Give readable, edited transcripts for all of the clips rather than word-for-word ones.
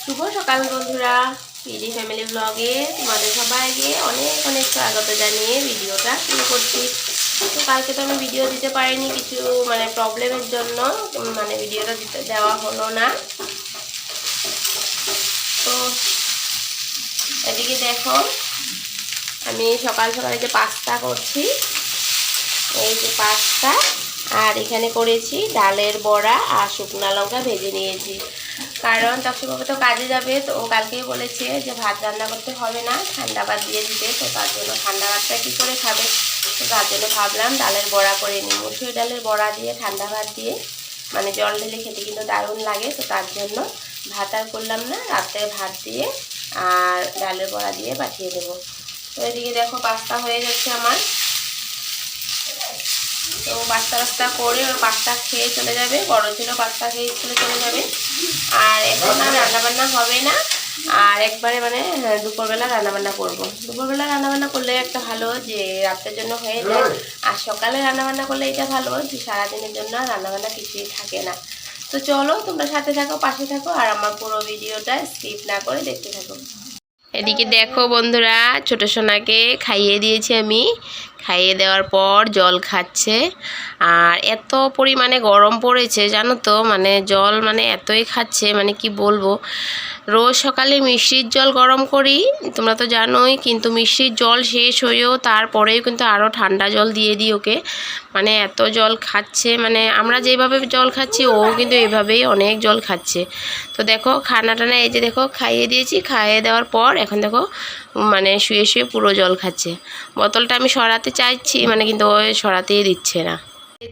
শুভ সকাল বন্ধুরা, PD family ব্লগে তোমাদের সবাইকে অনেক অনেক স্বাগত জানিয়ে ভিডিওটা শুরু করছি। তো কালকে তো আমি ভিডিও দিতে পারিনি, কিছু প্রবলেমের জন্য ভিডিওটা দেওয়া হলো না। তো এদিকে দেখো, আমি সকাল সকালে যে পাস্তা করছি, এই যে পাস্তা, আর এখানে করেছি ডালের বড়া আর শুকনো লঙ্কা ভেজে নিয়েছি। কারণ তক্ষবাবু তো কাজে যাবে, তো ও কালকেই বলেছে যে ভাত রান্না করতে হবে না, ঠান্ডা ভাত দিয়ে দিতে। তো তার জন্য ঠান্ডা ভাতটা কী করে খাবে, তো তার জন্য ভাবলাম ডালের বড়া করে নিই। মসুর ডালের বড়া দিয়ে ঠান্ডা ভাত দিয়ে জল ঢেলে খেতে কিন্তু দারুণ লাগে। তো তার জন্য ভাত আর করলাম না, রাত্রে ভাত দিয়ে আর ডালের বড়া দিয়ে পাঠিয়ে দেবো। তো এদিকে দেখো পাস্তা হয়ে যাচ্ছে আমার। তো পাস্তা করে ওর পাস্তা খেয়ে চলে যাবে, বড় ছিল পাস্তা খেয়ে স্কুলে চলে যাবে। আর এখন আর রান্নাবান্না হবে না, আর একবারে দুপুরবেলা রান্নাবান্না করবো। দুপুরবেলা রান্নাবান্না করলে একটা ভালো যে রাতের জন্য হয়ে যায়, আর সকালে রান্নাবান্না করলে এটা ভালো যে সারাদিনের জন্য রান্নাবান্না কিছুই থাকে না। তো চলো তোমরা সাথে থাকো, পাশে থাকো, আর আমার পুরো ভিডিওটা স্কিপ না করে দেখতে থাকো। এদিকে দেখো বন্ধুরা, ছোটো সোনাকে খাইয়ে দিয়েছি আমি। খাইয়ে দেওয়ার পর জল খাচ্ছে, আর এত পরিমাণে গরম পড়েছে জানো তো, জল এতই খাচ্ছে, কি বলবো। রোজ সকালে মিষ্টির জল গরম করি, তোমরা তো জানোই, কিন্তু মিষ্টির জল শেষ হয়েও তারপরেও কিন্তু আরও ঠান্ডা জল দিয়ে দিই ওকে। এত জল খাচ্ছে, আমরা যেভাবে জল খাচ্ছি ও কিন্তু এভাবেই অনেক জল খাচ্ছে। তো দেখো খানা টানা এই যে দেখো খাইয়ে দিয়েছি, খাইয়ে দেওয়ার পর এখন দেখো শুয়ে শুয়ে পুরো জল খাচ্ছে। বোতলটা আমি সরাতে চাইছি কিন্তু ও সরাতেই দিচ্ছে না।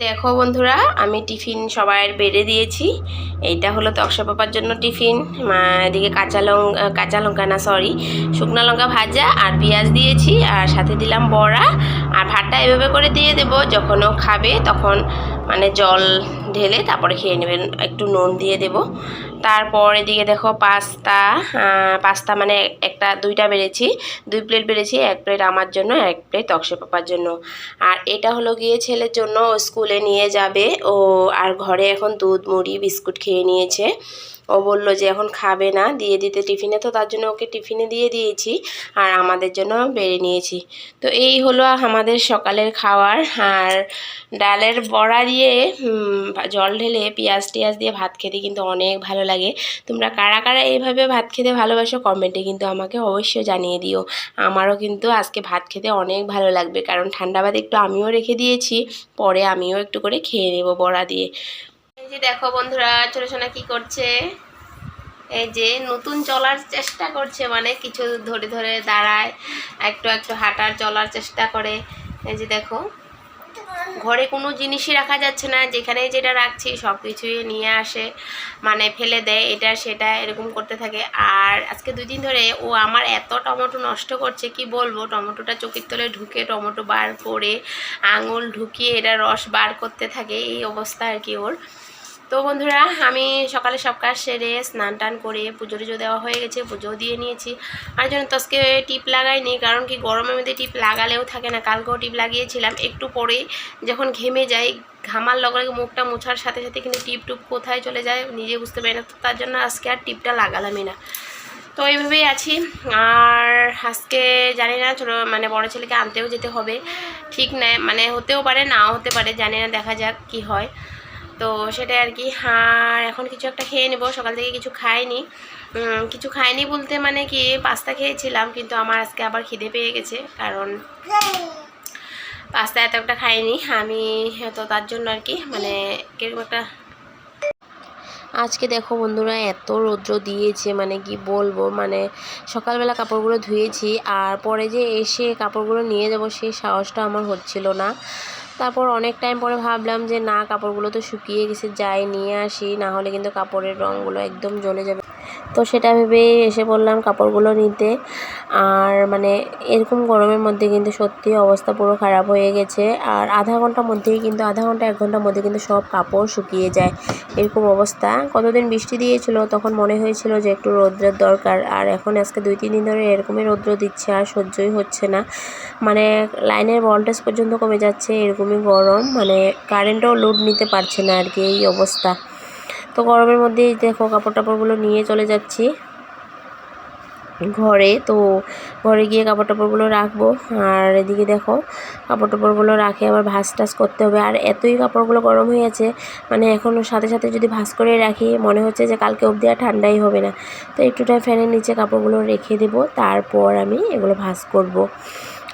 দেখো বন্ধুরা, আমি টিফিন সবাইয়ের বেড়ে দিয়েছি। এইটা হলো তক্সা পাপার জন্য টিফিন। এদিকে কাঁচা লঙ্কা না সরি শুকনো লঙ্কা ভাজা আর পেঁয়াজ দিয়েছি, আর সাথে দিলাম বড়া। আর ভাতটা এভাবে করে দিয়ে দেবো, যখন ও খাবে তখন জল ঢেলে তারপরে খেয়ে নেবেন, একটু নুন দিয়ে দেব। তারপর এদিকে দেখো পাস্তা দুইটা বেড়েছি, 2 প্লেট বেড়েছি, 1 প্লেট আমার জন্য, 1 প্লেট তক্সা পাপার জন্য। আর এটা হলো গিয়ে ছেলের জন্য, ও স্কুলে নিয়ে যাবে ও। আর ঘরে এখন দুধ মুড়ি বিস্কুট খেয়ে নিয়েছে। ও বললো যে এখন খাবে না, দিয়ে দিতে টিফিনে, তো তার জন্য ওকে টিফিনে দিয়ে দিয়েছি, আর আমাদের জন্য বেড়ে নিয়েছি। তো এই হলো আমাদের সকালের খাবার। আর ডালের বড়া দিয়ে জল ঢেলে পেঁয়াজ টিয়াজ দিয়ে ভাত খেতে কিন্তু অনেক ভালো লাগে। তোমরা কারা কারা এইভাবে ভাত খেতে ভালোবাসো কমেন্টে কিন্তু আমাকে অবশ্যই জানিয়ে দিও। আমারও কিন্তু আজকে ভাত খেতে অনেক ভালো লাগবে, কারণ ঠান্ডা ভাত একটু আমিও রেখে দিয়েছি, পরে আমিও একটু করে খেয়ে নেব বড়া দিয়ে। এই যে দেখো বন্ধুরা, ছোট সোনা কি করছে, এই যে নতুন চলার চেষ্টা করছে, কিছু ধরে ধরে দাঁড়ায়, একটু একটু হাঁটার চলার চেষ্টা করে। এই যে দেখো, ঘরে কোনো জিনিসই রাখা যাচ্ছে না, যেখানে যেটা রাখছি সব কিছুই নিয়ে আসে, ফেলে দেয়, এটা সেটা এরকম করতে থাকে। আর আজকে 2 দিন ধরে ও আমার এত টমেটো নষ্ট করছে, কি বলবো। টমেটোটা চোখের তলে ঢুকে টমেটো বার করে আঙুল ঢুকিয়ে এটা রস বার করতে থাকে, এই অবস্থা আর কি ওর। তো বন্ধুরা, আমি সকালে সব কাজ সেরে স্নান টান করে পুজো টুজো দেওয়া হয়ে গেছে, পুজো দিয়ে নিয়েছি। আর জন্য তো আজকে টিপ লাগাইনি, কারণ কি গরমের মধ্যে টিপ লাগালেও থাকে না। কালকেও টিপ লাগিয়েছিলাম, একটু পরে যখন ঘেমে যাই, ঘামার লগে লগে মুখটা মোছার সাথে সাথে কিন্তু টিপ টুপ কোথায় চলে যায় নিজে বুঝতে পারি না। তো তার জন্য আজকে আর টিপটা লাগালামই না। তো এইভাবেই আছি। আর আজকে জানি না ছোটো বড়ো ছেলেকে আনতেও যেতে হবে, ঠিক না, হতেও পারে নাও হতে পারে, জানি না, দেখা যাক কি হয়। তো সেটাই আর কি। আর এখন কিছু একটা খেয়ে নেবো, সকাল থেকে কিছু খাইনি বলতে কি পাস্তা খেয়েছিলাম, কিন্তু আমার আজকে আবার খিদে পেয়ে গেছে, কারণ পাস্তা এত একটা খাইনি আমি, তো তার জন্য আর কি কিরকম একটা। আজকে দেখো বন্ধুরা, এত রৌদ্র দিয়েছে, কি বলবো, সকালবেলা কাপড়গুলো ধুয়েছি, আর পরে যে এসে কাপড়গুলো নিয়ে যাব সেই সাহসটা আমার হচ্ছিল না। তারপর অনেক টাইম পরে ভাবলাম যে না, কাপড়গুলো তো শুকিয়ে গেছে, যাই নিয়ে আসি, না হলে কিন্তু কাপড়ের রঙগুলো একদম জ্বলে যাবে। তো সেটা ভেবেই এসে বললাম কাপড়গুলো নিতে। আর এরকম গরমের মধ্যে কিন্তু সত্যি অবস্থা পুরো খারাপ হয়ে গেছে। আর আধা ঘন্টার মধ্যেই কিন্তু 1 ঘন্টার মধ্যে কিন্তু সব কাপড় শুকিয়ে যায়, এরকম অবস্থা। কতদিন বৃষ্টি দিয়েছিল, তখন মনে হয়েছিল যে একটু রৌদ্রের দরকার, আর এখন আজকে 2-3 দিন ধরে এরকমই রৌদ্র দিচ্ছে, আর সহ্যই হচ্ছে না। লাইনের ভোল্টেজ পর্যন্ত কমে যাচ্ছে, এরকমই গরম, কারেন্টও লোড নিতে পারছে না আর কি, এই অবস্থা। তো গরমের মধ্যেই দেখো কাপড় টাপড়গুলো নিয়ে চলে যাচ্ছি। ঘরে। তো ঘরে গিয়ে কাপড় টাপড়গুলো রাখবো। আর এদিকে দেখো কাপড় টাপড়গুলো রাখে আবার ভাঁজ টাজ করতে হবে। আর এতই কাপড়গুলো গরম হয়ে আছে, মানে এখনও সাথে সাথে যদি ভাঁজ করে রাখি মনে হচ্ছে যে কালকে অবধি আর ঠান্ডাই হবে না। তো একটুটা ফ্যানের নিচে কাপড়গুলো রেখে দেবো, তারপর আমি এগুলো ভাঁজ করব।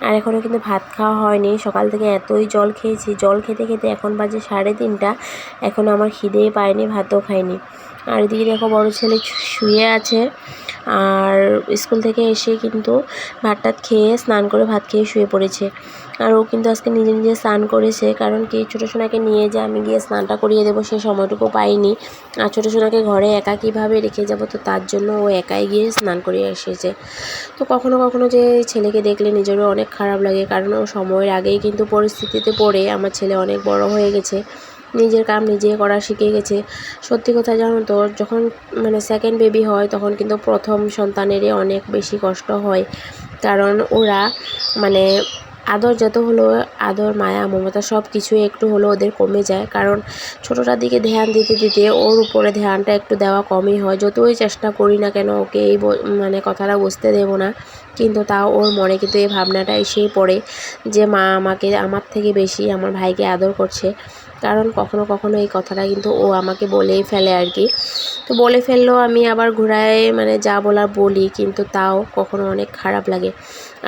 আর এখনও কিন্তু ভাত খাওয়া হয়নি, সকাল থেকে এতই জল খেয়েছি, জল খেতে খেতে এখন বাজে 3:30, এখনও আমার খিদেই পায়নি, ভাতও খাইনি। আর এদিকে দেখো বড় ছেলে শুয়ে আছে, আর স্কুল থেকে এসে কিন্তু ভাত টাত খেয়ে স্নান করে ভাত খেয়ে শুয়ে পড়েছে। আর ও কিন্তু আজকে নিজে নিজে স্নান করেছে, কারণ কি ছোটো সোনাকে নিয়ে যে আমি গিয়ে স্নানটা করিয়ে দেবো সেই সময়টুকু পাইনি। আর ছোটো সোনাকে ঘরে একা কীভাবে রেখে যাব, তো তার জন্য ও একাই গিয়ে স্নান করিয়ে এসেছে। তো কখনো কখনো যে ছেলেকে দেখলে নিজেরও অনেক খারাপ লাগে, কারণ ও সময়ের আগেই কিন্তু পরিস্থিতিতে পড়ে আমার ছেলে অনেক বড় হয়ে গেছে, নিজের কাম নিজে করা শিখে গেছে। সত্যি কথা জানো তো, যখন মানে সেকেন্ড বেবি হয় তখন কিন্তু প্রথম সন্তানেরই অনেক বেশি কষ্ট হয়, কারণ ওরা মানে আদর যত হলো আদর মায়া মমতা সব কিছুই একটু হলো ওদের কমে যায়, কারণ ছোটোটার দিকে ধ্যান দিতে দিতে ওর উপরে ধ্যানটা একটু দেওয়া কমই হয়। যতই চেষ্টা করি না কেন ওকে এই মানে কথাটা বুঝতে দেবো না, কিন্তু তাও ওর মনে কিন্তু এই ভাবনাটা এসেই পড়ে যে মা আমাকে আমার থেকে বেশি আমার ভাইকে আদর করছে। কারণ কখনো কখনো এই কথাটা কিন্তু ও আমাকে বলেই ফেলে আর কি। তো বলে ফেললেও আমি আবার ঘুরায় মানে যা বলার বলি, কিন্তু তাও কখনো অনেক খারাপ লাগে।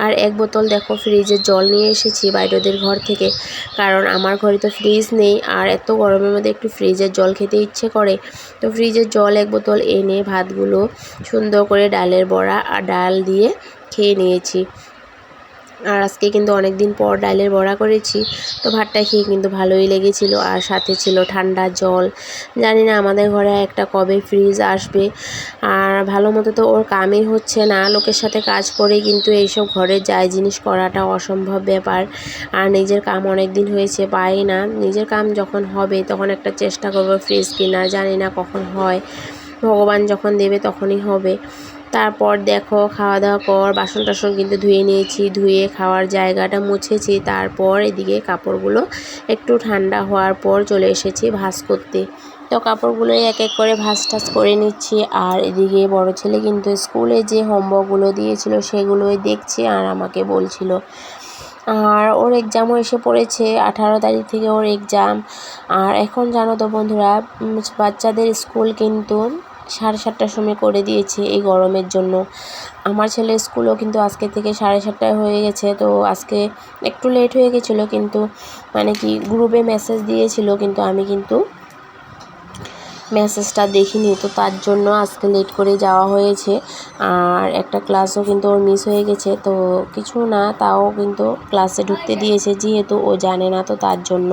আর এক বোতল দেখো ফ্রিজের জল নিয়ে এসেছি বাইরেদের ঘর থেকে, কারণ আমার ঘরে তো ফ্রিজ নেই, আর এত গরমের মধ্যে একটু ফ্রিজের জল খেতে ইচ্ছে করে। তো ফ্রিজের জল এক বোতল এনে ভাতগুলো সুন্দর করে ডালের বড়া আর ডাল দিয়ে খেয়ে নিয়েছি। আর আজকে কিন্তু অনেক দিন পর ডালের বড়া করেছি, তো ভাতটা খেয়ে কিন্তু ভালোই লেগেছিল। আর সাথে ছিল ঠান্ডা জল। জানি না আমাদের ঘরে একটা কবে ফ্রিজ আসবে। আর ভালো মতো তো ওর কামই হচ্ছে না, লোকের সাথে কাজ করে কিন্তু এইসব ঘরের যায় জিনিস করাটা অসম্ভব ব্যাপার। আর নিজের কাম অনেক দিন হয়েছে পাই না, নিজের কাম যখন হবে তখন একটা চেষ্টা করব ফ্রিজ কেনার, জানি না কখন হয়, ভগবান যখন দেবে তখনই হবে। তারপর দেখো খাওয়া দাওয়া পর বাসন টাসন কিন্তু ধুয়ে নিয়েছি, ধুয়ে খাওয়ার জায়গাটা মুছেছি। তারপর এদিকে কাপড়গুলো একটু ঠান্ডা হওয়ার পর চলে এসেছি ভাঁজ করতে। তো কাপড়গুলোই এক এক করে ভাঁজ টাজ করে নিচ্ছি। আর এদিকে বড় ছেলে কিন্তু স্কুলে যে হোমওয়ার্কগুলো দিয়েছিল সেগুলোই দেখছি আর আমাকে বলছিল। আর ওর এক্সামও এসে পড়েছে, 18 তারিখ থেকে ওর এক্সাম। আর এখন জানো তো বন্ধুরা, বাচ্চাদের স্কুল কিন্তু 7:30টার সময় করে দিয়েছে এই গরমের জন্য। আমার ছেলের স্কুলও কিন্তু আজকে থেকে 7:30টায় হয়ে গেছে। তো আজকে একটু লেট হয়ে গেছিলো, কিন্তু মানে কি গ্রুপে মেসেজ দিয়েছিল, কিন্তু আমি কিন্তু মেসেজটা দেখিনি, তো তার জন্য আজকে লেট করে যাওয়া হয়েছে। আর একটা ক্লাসও কিন্তু ওর মিস হয়ে গেছে, তো কিছু না, তাও কিন্তু ক্লাসে ঢুকতে দিয়েছে যেহেতু ও জানে না, তো তার জন্য।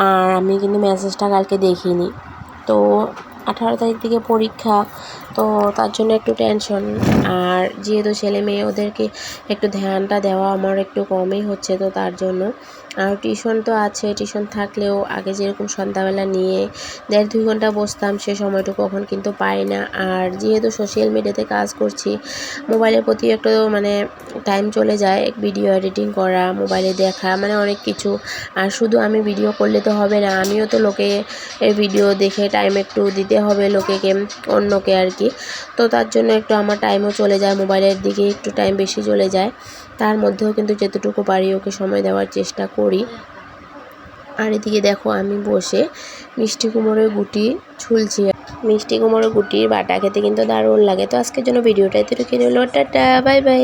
আর আমি কিন্তু মেসেজটা কালকে দেখিনি। তো 18 তারিখ থেকে পরীক্ষা, তো তার জন্য একটু টেনশন। আর যেহেতু ছেলে মেয়ে ওদেরকে একটু ধ্যানটা দেওয়া আমার একটু কমই হচ্ছে, তো তার জন্য। আর টিউশন তো আছে, টিউশন থাকলেও আগে যেরকম সন্ধ্যাবেলা নিয়ে 1.5-2 ঘন্টা বসতাম সে সময়টুকু এখন কিন্তু পাই না। আর যেহেতু সোশ্যাল মিডিয়াতে কাজ করছি, মোবাইলের প্রতি একটু মানে টাইম চলে যায়, ভিডিও এডিটিং করা, মোবাইলে দেখা, মানে অনেক কিছু। আর শুধু আমি ভিডিও করলে তো হবে না, আমিও তো লোকে এর ভিডিও দেখে টাইম একটু দিতে হবে লোকেকে, অন্যকে আর কি। তো তার জন্য একটু আমার টাইমও চলে যায়, মোবাইলের দিকে একটু টাইম বেশি চলে যায়। তার মধ্যেও কিন্তু যতটুকু পারি ওকে সময় দেওয়ার চেষ্টা করি। আর এদিকে দেখো আমি বসে মিষ্টি কুমড়োর গুটি ছুলছি। মিষ্টি কুমড়োর গুটির বাটা খেতে কিন্তু দারুণ লাগে। তো আজকের জন্য ভিডিওটা এতটুকু রইল, টাটা বাই বাই।